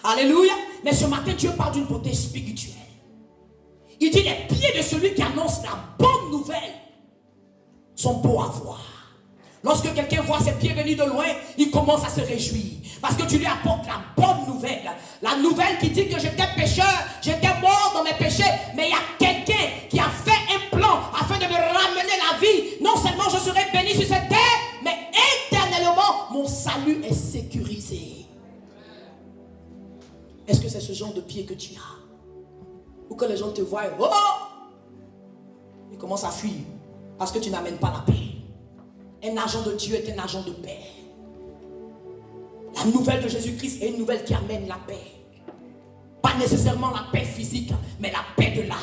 Alléluia. Mais ce matin, Dieu parle d'une beauté spirituelle. Il dit les pieds de celui qui annonce la bonne nouvelle sont beaux à voir. Lorsque quelqu'un voit ses pieds venir de loin, il commence à se réjouir. Parce que tu lui apportes la bonne nouvelle. La nouvelle qui dit que j'étais pécheur, j'étais mort dans mes péchés. Mais il y a quelqu'un qui a fait un plan afin de me ramener la vie. Non seulement je serai béni sur cette terre, mais éternellement, mon salut est sécurisé. Est-ce que c'est ce genre de pied que tu as? Ou que les gens te voient, oh, ils commencent à fuir. Parce que tu n'amènes pas la paix. Un agent de Dieu est un agent de paix. La nouvelle de Jésus-Christ est une nouvelle qui amène la paix. Pas nécessairement la paix physique, mais la paix de l'âme.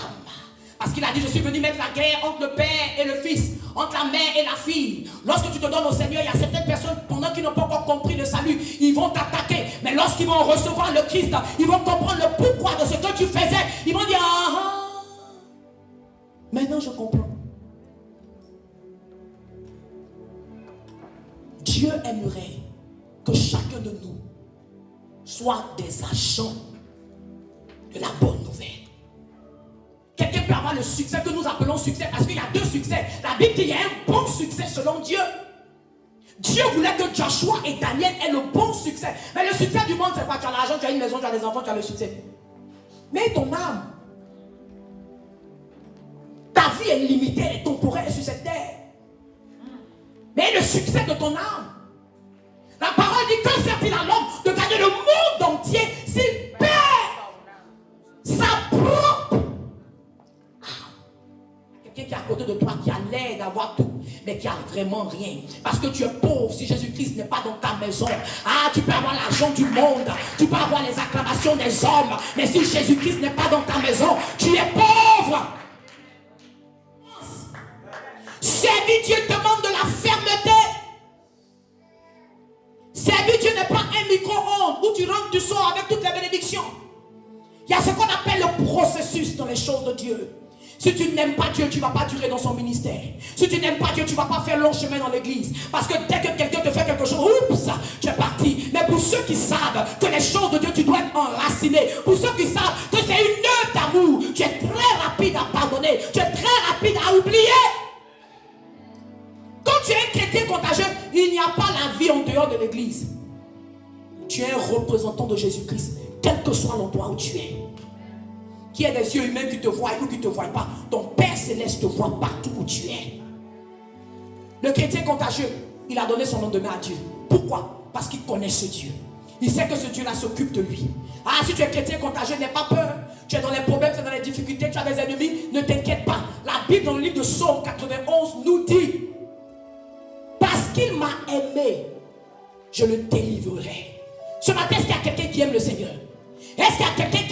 Parce qu'il a dit, je suis venu mettre la guerre entre le père et le fils, entre la mère et la fille. Lorsque tu te donnes au Seigneur, il y a certaines personnes, pendant qu'ils n'ont pas encore compris le salut, ils vont t'attaquer. Mais lorsqu'ils vont recevoir le Christ, ils vont comprendre le pourquoi de ce que tu faisais. Ils vont dire, ah, maintenant je comprends. Dieu aimerait que chacun de nous soit des agents de la bonne nouvelle. Quelqu'un peut avoir le succès que nous appelons succès parce qu'il y a deux succès. La Bible dit qu'il y a un bon succès selon Dieu. Dieu voulait que Joshua et Daniel aient le bon succès. Mais le succès du monde, c'est quoi? Tu as l'argent, tu as une maison, tu as des enfants, tu as le succès. Mais ton âme, ta vie est limitée, elle est temporaire sur cette terre. Mais le succès de ton âme, la parole dit que sert-il à l'homme de gagner le monde entier s'il perd sa propre âme? Quelqu'un qui est à côté de toi qui a l'air d'avoir tout, mais qui a vraiment rien. Parce que tu es pauvre si Jésus-Christ n'est pas dans ta maison. Ah, tu peux avoir l'argent du monde, tu peux avoir les acclamations des hommes, mais si Jésus-Christ n'est pas dans ta maison, tu es pauvre. Servir Dieu demande de la fermeté. Servir Dieu n'est pas un micro-ondes où tu rentres, tu sors avec toutes les bénédictions. Il y a ce qu'on appelle le processus dans les choses de Dieu. Si tu n'aimes pas Dieu, tu ne vas pas durer dans son ministère. Si tu n'aimes pas Dieu, tu ne vas pas faire long chemin dans l'église. Parce que dès que quelqu'un te fait quelque chose, oups, tu es parti. Mais pour ceux qui savent que les choses de Dieu, tu dois être enraciné. Pour ceux qui savent que c'est une œuvre d'amour, tu es très rapide à pardonner. Tu es très rapide à oublier. Quand tu es un chrétien contagieux, il n'y a pas la vie en dehors de l'église. Tu es un représentant de Jésus-Christ, quel que soit l'endroit où tu es. Qui est des yeux humains qui te voient ou qui ne te voient pas, ton Père Céleste te voit partout où tu es. Le chrétien contagieux, il a donné son lendemain à Dieu. Pourquoi? Parce qu'il connaît ce Dieu. Il sait que ce Dieu-là s'occupe de lui. Ah, si tu es chrétien contagieux, n'aie pas peur. Tu es dans les problèmes, tu es dans les difficultés, tu as des ennemis, ne t'inquiète pas. La Bible dans le livre de Psaume 91 nous dit: parce qu'il m'a aimé, je le délivrerai. Ce matin, est-ce qu'il y a quelqu'un qui aime le Seigneur? Est-ce qu'il y a quelqu'un